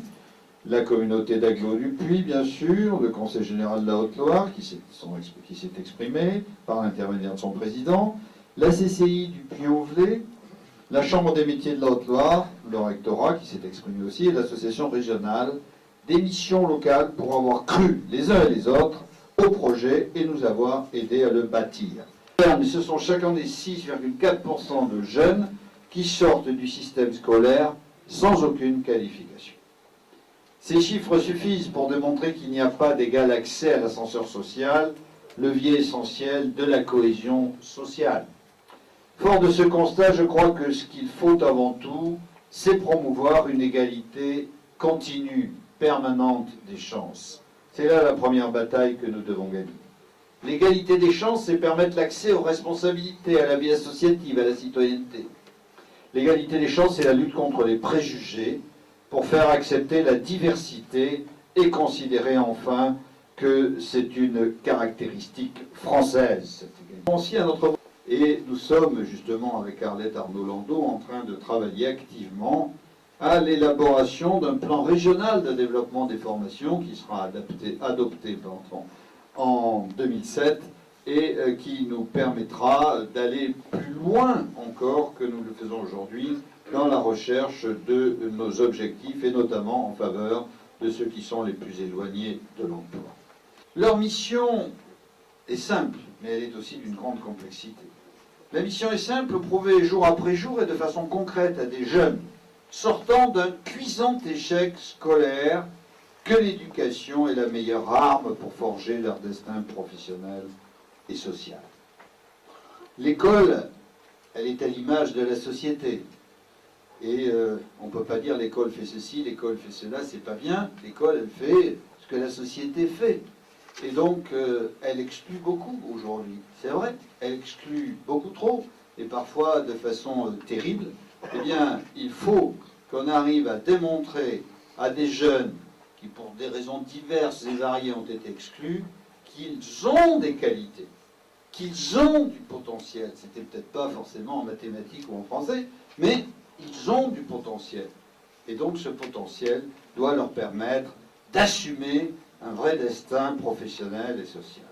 la communauté d'agglo du Puy, bien sûr, le Conseil général de la Haute-Loire, qui s'est exprimé par l'intermédiaire de son président, la CCI du Puy-en-Velay, la Chambre des métiers de la Haute-Loire, le rectorat, qui s'est exprimé aussi, et l'association régionale des missions locales pour avoir cru les uns et les autres au projet et nous avoir aidés à le bâtir. Mais ce sont chaque année 6,4% de jeunes qui sortent du système scolaire sans aucune qualification. Ces chiffres suffisent pour démontrer qu'il n'y a pas d'égal accès à l'ascenseur social, levier essentiel de la cohésion sociale. Fort de ce constat, je crois que ce qu'il faut avant tout, c'est promouvoir une égalité continue, permanente des chances. C'est là la première bataille que nous devons gagner. L'égalité des chances, c'est permettre l'accès aux responsabilités, à la vie associative, à la citoyenneté. L'égalité des chances, c'est la lutte contre les préjugés pour faire accepter la diversité et considérer enfin que c'est une caractéristique française. Aussi à notre... Et nous sommes justement avec Arlette Arnaud-Landau en train de travailler activement à l'élaboration d'un plan régional de développement des formations qui sera adopté en 2007 et qui nous permettra d'aller plus loin encore que nous le faisons aujourd'hui dans la recherche de nos objectifs et notamment en faveur de ceux qui sont les plus éloignés de l'emploi. Leur mission est simple, mais elle est aussi d'une grande complexité. La mission est simple, prouver jour après jour et de façon concrète à des jeunes sortant d'un cuisant échec scolaire que l'éducation est la meilleure arme pour forger leur destin professionnel et social. L'école, elle est à l'image de la société. Et on ne peut pas dire l'école fait ceci, l'école fait cela, c'est pas bien. L'école, elle fait ce que la société fait. Et donc, elle exclut beaucoup aujourd'hui. C'est vrai, elle exclut beaucoup trop, et parfois de façon terrible. Eh bien, il faut qu'on arrive à démontrer à des jeunes qui, pour des raisons diverses et variées, ont été exclus, qu'ils ont des qualités, qu'ils ont du potentiel. C'était peut-être pas forcément en mathématiques ou en français, mais ils ont du potentiel. Et donc, ce potentiel doit leur permettre d'assumer un vrai destin professionnel et social.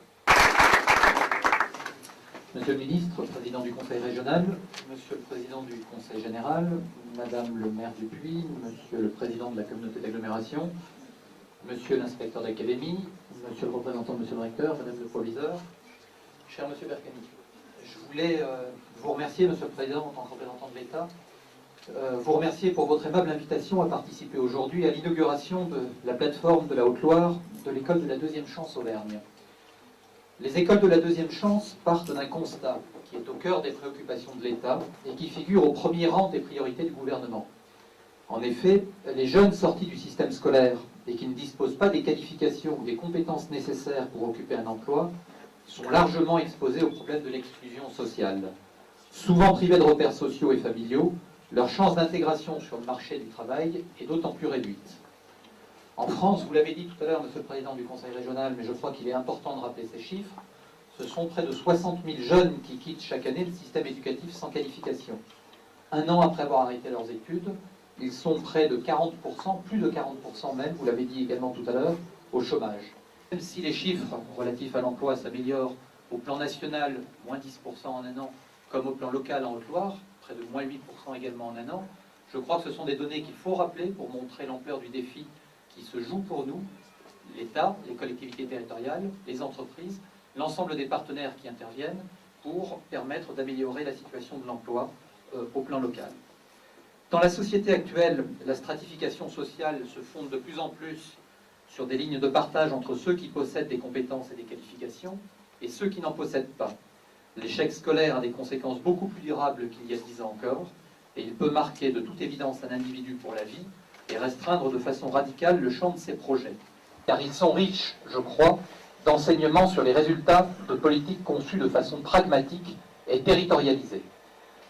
Monsieur le ministre, président du Conseil régional, monsieur le président du Conseil général, madame le maire du Puy, monsieur le président de la communauté d'agglomération, monsieur l'inspecteur d'académie, monsieur le représentant de monsieur le recteur, madame le proviseur, cher monsieur Berkani, je voulais vous remercier, monsieur le président, en tant que représentant de l'État, vous remercier pour votre aimable invitation à participer aujourd'hui à l'inauguration de la plateforme de la Haute-Loire de l'école de la deuxième chance Auvergne. Les écoles de la deuxième chance partent d'un constat qui est au cœur des préoccupations de l'État et qui figure au premier rang des priorités du gouvernement. En effet, les jeunes sortis du système scolaire et qui ne disposent pas des qualifications ou des compétences nécessaires pour occuper un emploi sont largement exposés au problème de l'exclusion sociale. Souvent privés de repères sociaux et familiaux, leur chance d'intégration sur le marché du travail est d'autant plus réduite. En France, vous l'avez dit tout à l'heure, monsieur le président du Conseil régional, mais je crois qu'il est important de rappeler ces chiffres, ce sont près de 60 000 jeunes qui quittent chaque année le système éducatif sans qualification. Un an après avoir arrêté leurs études, ils sont près de 40%, plus de 40% même, vous l'avez dit également tout à l'heure, au chômage. Même si les chiffres relatifs à l'emploi s'améliorent au plan national, moins 10% en un an, comme au plan local en Haute-Loire, près de moins 8% également en un an. Je crois que ce sont des données qu'il faut rappeler pour montrer l'ampleur du défi qui se joue pour nous, l'État, les collectivités territoriales, les entreprises, l'ensemble des partenaires qui interviennent pour permettre d'améliorer la situation de l'emploi au plan local. Dans la société actuelle, la stratification sociale se fonde de plus en plus sur des lignes de partage entre ceux qui possèdent des compétences et des qualifications et ceux qui n'en possèdent pas. L'échec scolaire a des conséquences beaucoup plus durables qu'il y a 10 ans encore, et il peut marquer de toute évidence un individu pour la vie et restreindre de façon radicale le champ de ses projets. Car ils sont riches, je crois, d'enseignements sur les résultats de politiques conçues de façon pragmatique et territorialisée.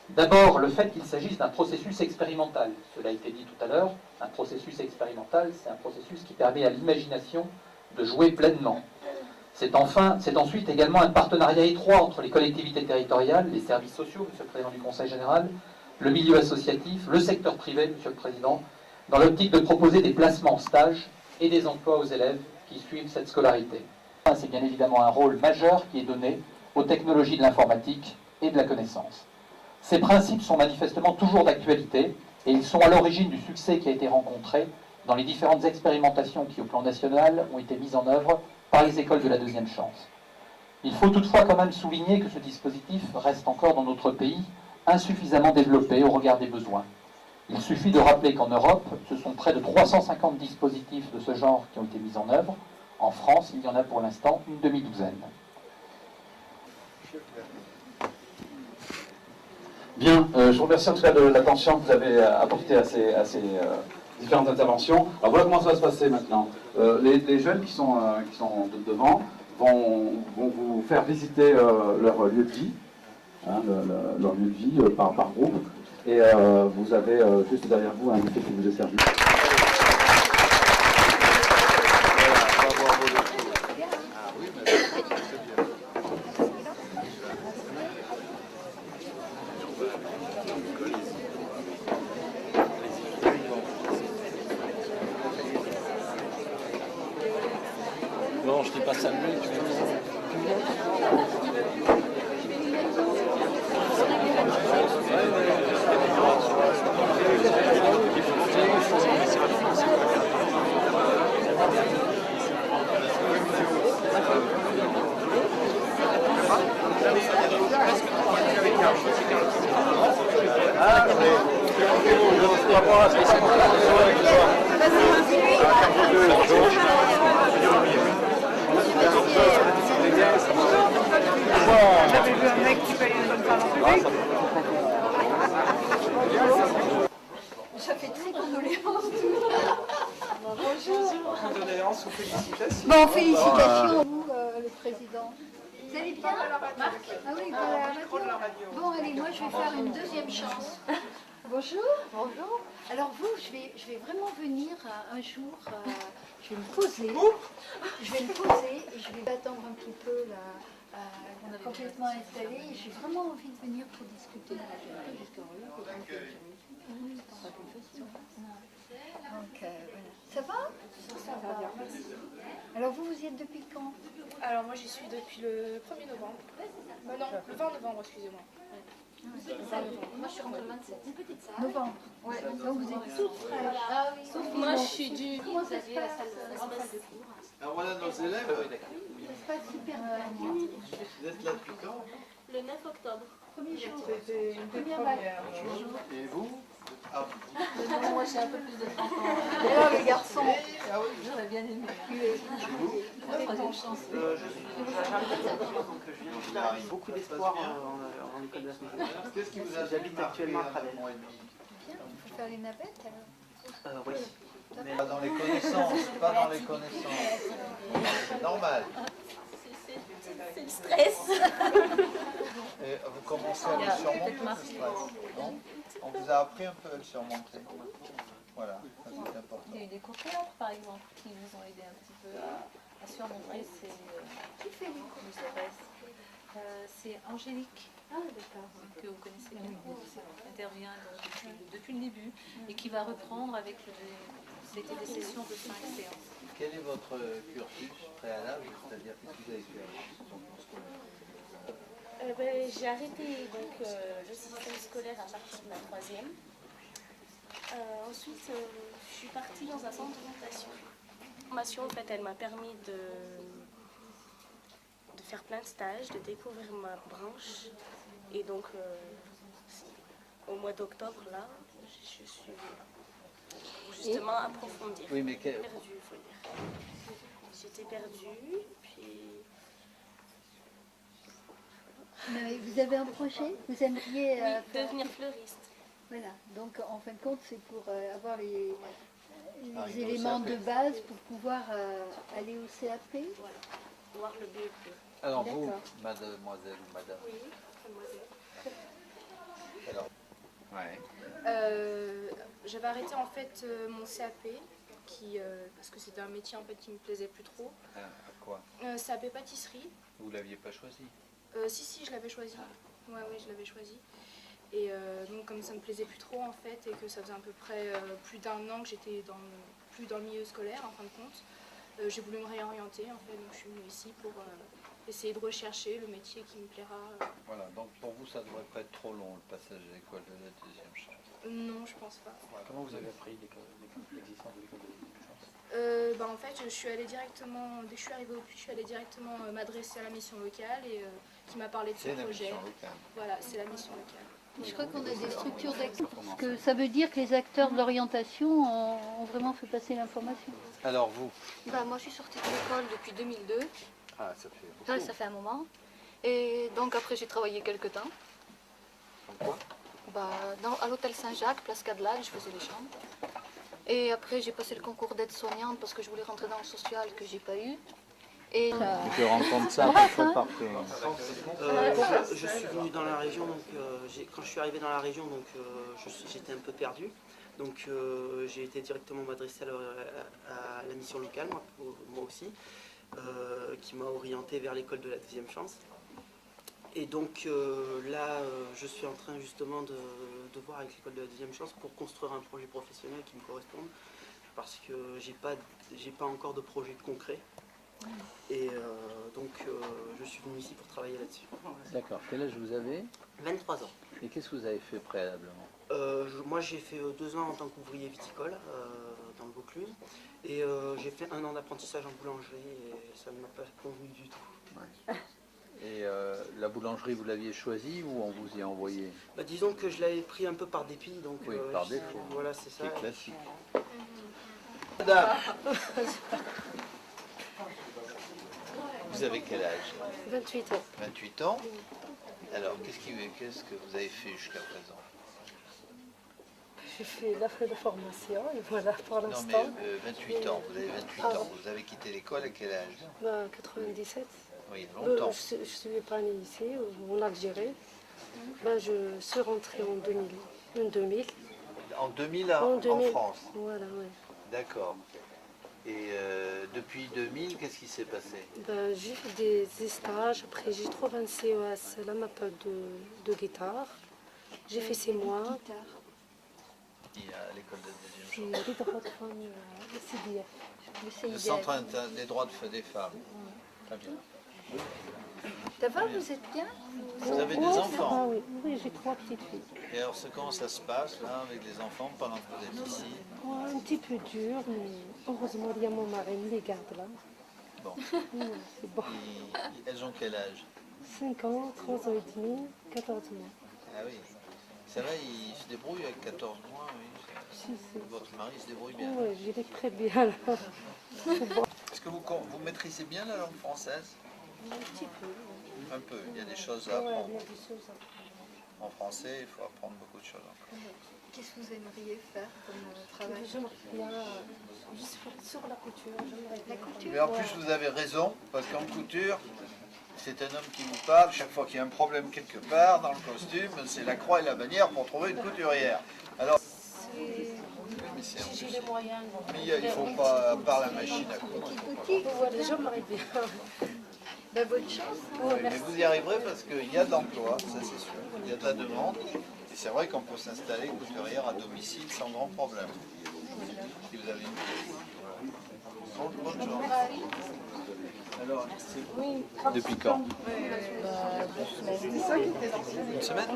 D'abord, le fait qu'il s'agisse d'un processus expérimental. Cela a été dit tout à l'heure, un processus expérimental, c'est un processus qui permet à l'imagination de jouer pleinement. C'est ensuite également un partenariat étroit entre les collectivités territoriales, les services sociaux, Monsieur le Président du Conseil général, le milieu associatif, le secteur privé, Monsieur le Président, dans l'optique de proposer des placements en stage et des emplois aux élèves qui suivent cette scolarité. C'est bien évidemment un rôle majeur qui est donné aux technologies de l'informatique et de la connaissance. Ces principes sont manifestement toujours d'actualité et ils sont à l'origine du succès qui a été rencontré dans les différentes expérimentations qui, au plan national, ont été mises en œuvre par les écoles de la deuxième chance. Il faut toutefois quand même souligner que ce dispositif reste encore dans notre pays insuffisamment développé au regard des besoins. Il suffit de rappeler qu'en Europe, ce sont près de 350 dispositifs de ce genre qui ont été mis en œuvre. En France, il y en a pour l'instant une demi-douzaine. Bien, je vous remercie en tout cas de l'attention que vous avez apportée à ces différentes interventions. Alors voilà comment ça va se passer maintenant. Les jeunes qui sont devant vont vous faire visiter leur lieu de vie, hein, leur lieu de vie par groupe. Et vous avez juste derrière vous un buffet qui vous est servi. Non, je t'ai pas salué, tu veux. J'avais vu un mec qui paye une bonne femme en public. Ça fait très condoléances. Bonjour. Condoléances ou félicitations. Bon, félicitations à vous, le président. Vous allez bien, Marc? Ah oui, voilà. Bon, allez, moi je vais faire une deuxième chance. Bonjour. Bonjour. Alors vous, je vais vraiment venir un jour, je vais me poser. Je vais me poser et je vais attendre un petit peu là, complètement installée. J'ai vraiment envie de venir pour discuter. Donc voilà. Ça va? Ça va bien, merci. Alors vous y êtes depuis quand? Alors moi j'y suis depuis le 1er novembre. Non, le 20 novembre, excusez-moi. Moi je suis rentrée le 27. Une petite salle. Novembre. Ouais. Donc vous êtes toutes fraîches. Ah oui. Moi je suis du. Comment ça se passe la salle de cours? Alors voilà nos élèves. Ça se passe super bien. Vous êtes là depuis quand? Le 9 octobre. Premier jour. C'était une des Première vague. premières. Et vous? Ah, Moi j'ai un peu plus de 30 ans. Et alors les garçons? J'aurais bien aimé. Troisième chance. Beaucoup d'espoir en école d'ingénieur. qu'est-ce qui vous a J'habite actuellement à Pradel. Bien, il faut faire les navettes alors. Oui. Mais pas dans les connaissances, pas dans les connaissances. C'est normal. C'est le stress. Et vous commencez à le surmonter, ce stress, non? On vous a appris un peu à le surmonter. Voilà, ça c'est important. Il y a eu des cours de théâtre par exemple qui nous ont aidé un petit peu à surmonter Qui fait les cours le stress. C'est Angélique. Ah d'accord. Que vous connaissez bien, qui intervient donc depuis le début et qui va reprendre avec c'était des sessions de 5 séances. Quel est votre cursus préalable, c'est-à-dire qu'est-ce que vous avez fait? J'ai arrêté donc, le système scolaire à partir de la 3e. Ensuite, je suis partie dans un centre d'orientation. La formation, en fait, elle m'a permis de faire plein de stages, de découvrir ma branche. Et donc, au mois d'octobre, là, je suis justement approfondir. Oui, mais Perdue, il faut dire. J'étais perdue, puis... Mais vous avez un projet? Vous aimeriez devenir fleuriste. Voilà, donc en fin de compte, c'est pour avoir les éléments de base pour pouvoir aller au CAP. Voilà, voir le BEP. Alors vous, D'accord. mademoiselle ou madame? Oui, mademoiselle. Alors, ouais. J'avais arrêté en fait mon CAP parce que c'était un métier en fait qui me plaisait plus trop. À quoi? CAP pâtisserie. Vous l'aviez pas choisi? Si, je l'avais choisi. Ouais, je l'avais choisi. Et donc comme ça me plaisait plus trop en fait et que ça faisait à peu près plus d'1 an que j'étais plus dans le milieu scolaire en fin de compte, j'ai voulu me réorienter en fait, donc je suis venue ici pour essayer de rechercher le métier qui me plaira. Voilà, donc pour vous ça ne devrait pas être trop long le passage à l'école de la deuxième chance. Non, je pense pas. Comment vous avez appris l'existence de l'école de la deuxième chance? En fait, je suis allée directement, dès que je suis arrivée au Puy, je suis allée directement m'adresser à la mission locale et qui m'a parlé de ce projet. C'est la mission locale. Voilà, c'est la mission locale. Je crois qu'on a des structures d'acteurs. Parce que ça veut dire que les acteurs de l'orientation ont vraiment fait passer l'information. Alors vous? Moi, je suis sortie de l'école depuis 2002. Ah, ça fait beaucoup. Ouais, ça fait un moment. Et donc après, j'ai travaillé quelques temps. Quoi? À l'hôtel Saint-Jacques, place Cadelade, je faisais les chambres. Et après, j'ai passé le concours d'aide-soignante parce que je voulais rentrer dans le social que j'ai pas eu. Et Je rencontre ça parfois partout. Je suis venu dans la région, donc quand je suis arrivé dans la région, donc j'étais un peu perdu. Donc j'ai été directement m'adresser à la mission locale, moi aussi, qui m'a orienté vers l'école de la deuxième chance. Et donc là, je suis en train justement de voir avec l'école de la deuxième chance pour construire un projet professionnel qui me corresponde, parce que j'ai pas encore de projet concret. Et donc je suis venu ici pour travailler là-dessus. D'accord. Quel âge vous avez? 23 ans. Et qu'est-ce que vous avez fait préalablement? Moi j'ai fait 2 ans en tant qu'ouvrier viticole dans le Vaucluse. Et j'ai fait 1 an d'apprentissage en boulangerie et ça ne m'a pas convenu du tout. Ouais. Et la boulangerie, vous l'aviez choisie ou on vous y a envoyé? Disons que je l'avais pris un peu par dépit. Donc, oui, par défaut. Voilà, c'est ça. C'est classique. Madame, vous avez quel âge? 28 ans. 28 ans. Alors, qu'est-ce que vous avez fait jusqu'à présent? J'ai fait la formation et voilà pour Non, l'instant. mais 28 ans, vous avez 28 ans. Vous avez quitté l'école à quel âge? 97. Oui, longtemps. Je suis pas née ici, en Algérie. Je suis rentrée en 2000. En 2000 en France? Voilà, oui. D'accord. Et depuis 2000, qu'est-ce qui s'est passé? J'ai fait des stages, après j'ai trouvé un CES, la map de guitare. J'ai fait 6 mois. Il y a à l'école de deuxième Puis chance. les droits de femmes, le CDF. Le centre des droits des femmes. Très bien. Ça va, vous êtes bien? Vous avez des enfants? Oui, j'ai 3 petites filles. Et alors, comment ça se passe là avec les enfants pendant que vous êtes ici? Un petit peu dur, mais heureusement, il y a mon mari, il les garde là. Bon. C'est bon. Elles ont quel âge? 5 ans, 3 ans et demi, 14 mois. Ah oui. Ça va, il se débrouille avec 14 mois, oui. Votre mari se débrouille bien. Oui, je vais très bien là. Bon. Est-ce que vous maîtrisez bien la langue française? Un petit peu. Un peu, il y a des choses à apprendre. Il y a des choses à apprendre. En français, il faut apprendre beaucoup de choses encore. Qu'est-ce que vous aimeriez faire comme travail? J'aimerais bien juste faire sur la couture. La couture? Mais en plus, vous avez raison, parce qu'en couture, c'est un homme qui vous parle. Chaque fois qu'il y a un problème quelque part dans le costume, c'est la croix et la bannière pour trouver une couturière. Alors, Si j'ai les moyens. mais il ne faut pas, par la machine à coudre. Voilà, j'aimerais bien. Bonne chance. Mais vous y arriverez parce qu'il y a de l'emploi, ça c'est sûr. Il y a de la demande. Et c'est vrai qu'on peut s'installer couturière à domicile sans grand problème. Si vous avez une pièce. Bonne chance. Depuis quand? Une semaine?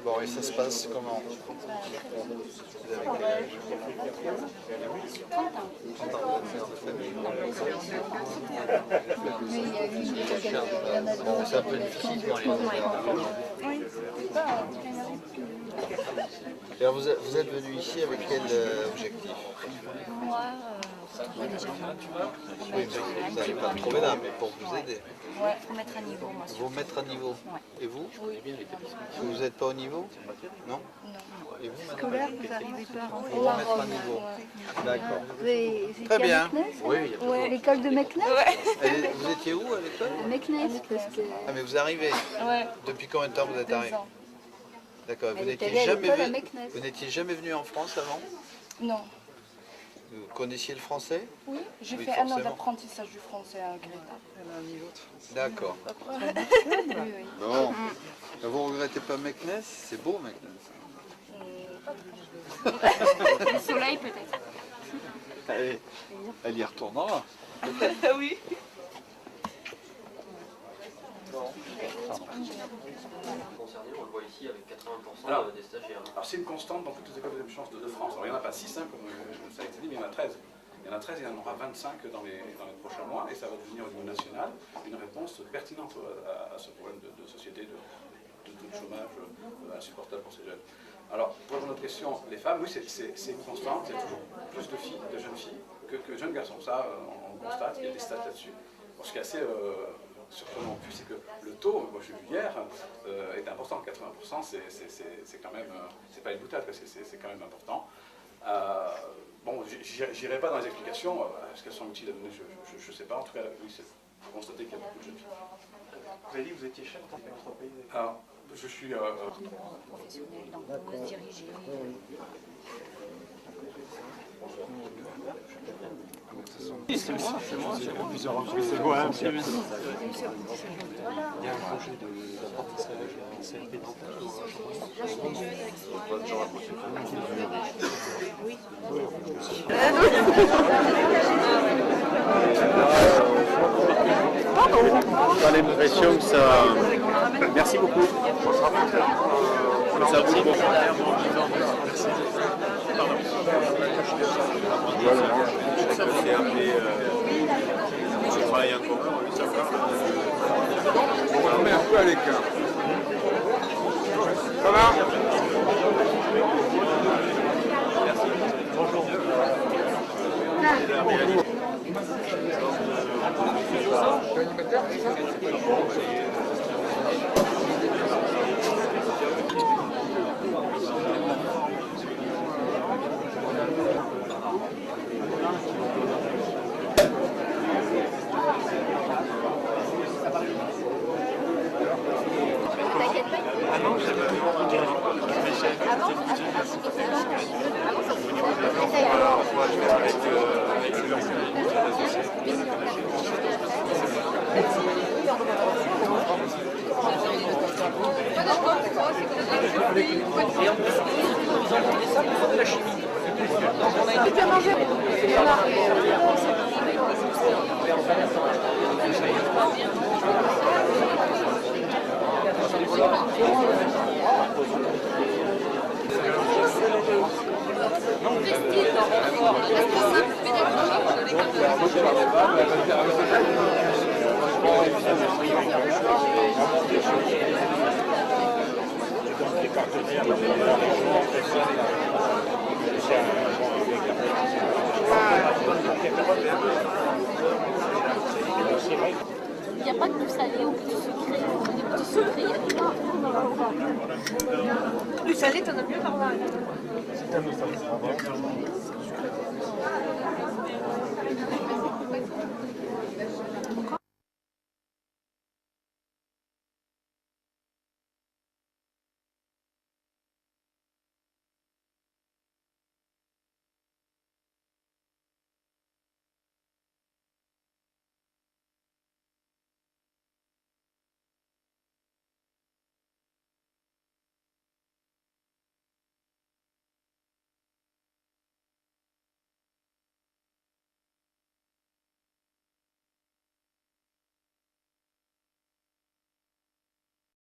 Bon, et ça se passe comment? Vous avez quel âge? 30 ans, vous êtes mère de famille. Bon, c'est un peu difficile pour les enfants. Et alors vous êtes venu ici avec quel objectif? Moi, trouver des gens. Oui, vous n'allez pas me trouver là, mais pour vous aider. Ouais, pour mettre à niveau, moi. Vous mettre à niveau. Ouais. Et vous? Oui. Vous n'êtes pas au niveau? Non? Non. Et vous, madame? Scolaire, vous n'arrivez pas à rentrer. Vous mettre à niveau. D'accord. Vous étiez Très bien. à Meknès? Oui, il y a pas de problème. L'école de Meknès? Vous étiez où à l'école? À Meknès, parce que... Ah, mais vous arrivez? Ouais. Depuis combien de temps vous êtes 2 arrivé? ans. D'accord. Vous Elle est n'étiez allée à jamais l'école à venu. Meknès. Vous n'étiez jamais venu en France avant? Non. Vous connaissiez le français? Oui, j'ai Oui, fait 1 an forcément. d'apprentissage du français à Greta. D'accord. Oui, oui. Bon. Vous regrettez pas Meknès? C'est beau Meknès. Le soleil peut-être. Elle y retournera. Oui. On le voit ici avec 80% Alors, des stagiaires. Alors c'est une constante dans toutes les écoles de deuxième chance de France. Alors il n'y en a pas 6, hein, comme ça a été dit, mais il y en a 13. Il y en a 13 et il y en aura 25 dans les prochains mois, et ça va devenir au niveau national une réponse pertinente à ce problème de société, de taux de chômage insupportable pour ces jeunes. Alors, pour répondre à notre question, les femmes, oui, c'est une constante, il y a toujours plus de filles, de jeunes filles, que de jeunes garçons. Ça, on le constate, il y a des stats là-dessus. Bon, ce qui est assez surprenant en plus, c'est que le taux, moi je l'ai vu hier, est important. 80%, c'est quand même, c'est pas une boutade, c'est quand même important. Bon, j'irai pas dans les explications, est-ce qu'elles sont utiles à donner, je ne sais pas. En tout cas, oui, faut constater qu'il y a beaucoup de jeunes filles. Vous avez dit que vous étiez chef d'entreprise? Alors, je suis... professionnel, donc on va se diriger. C'est moi, j'ai plusieurs reprises. C'est moi, hein, il y a un projet d'apprentissage en CLP dental. Pas l'impression que ça... Merci beaucoup. Ça aussi. C'est appelé je travaille en commun, oui, ça va. On remet un peu à l'écart. Ça va? Bonjour. Il n'y a pas de plus salé ou plus sucré. On dit plus sucré, il y a des marques. Plus salé, t'en as mieux par là.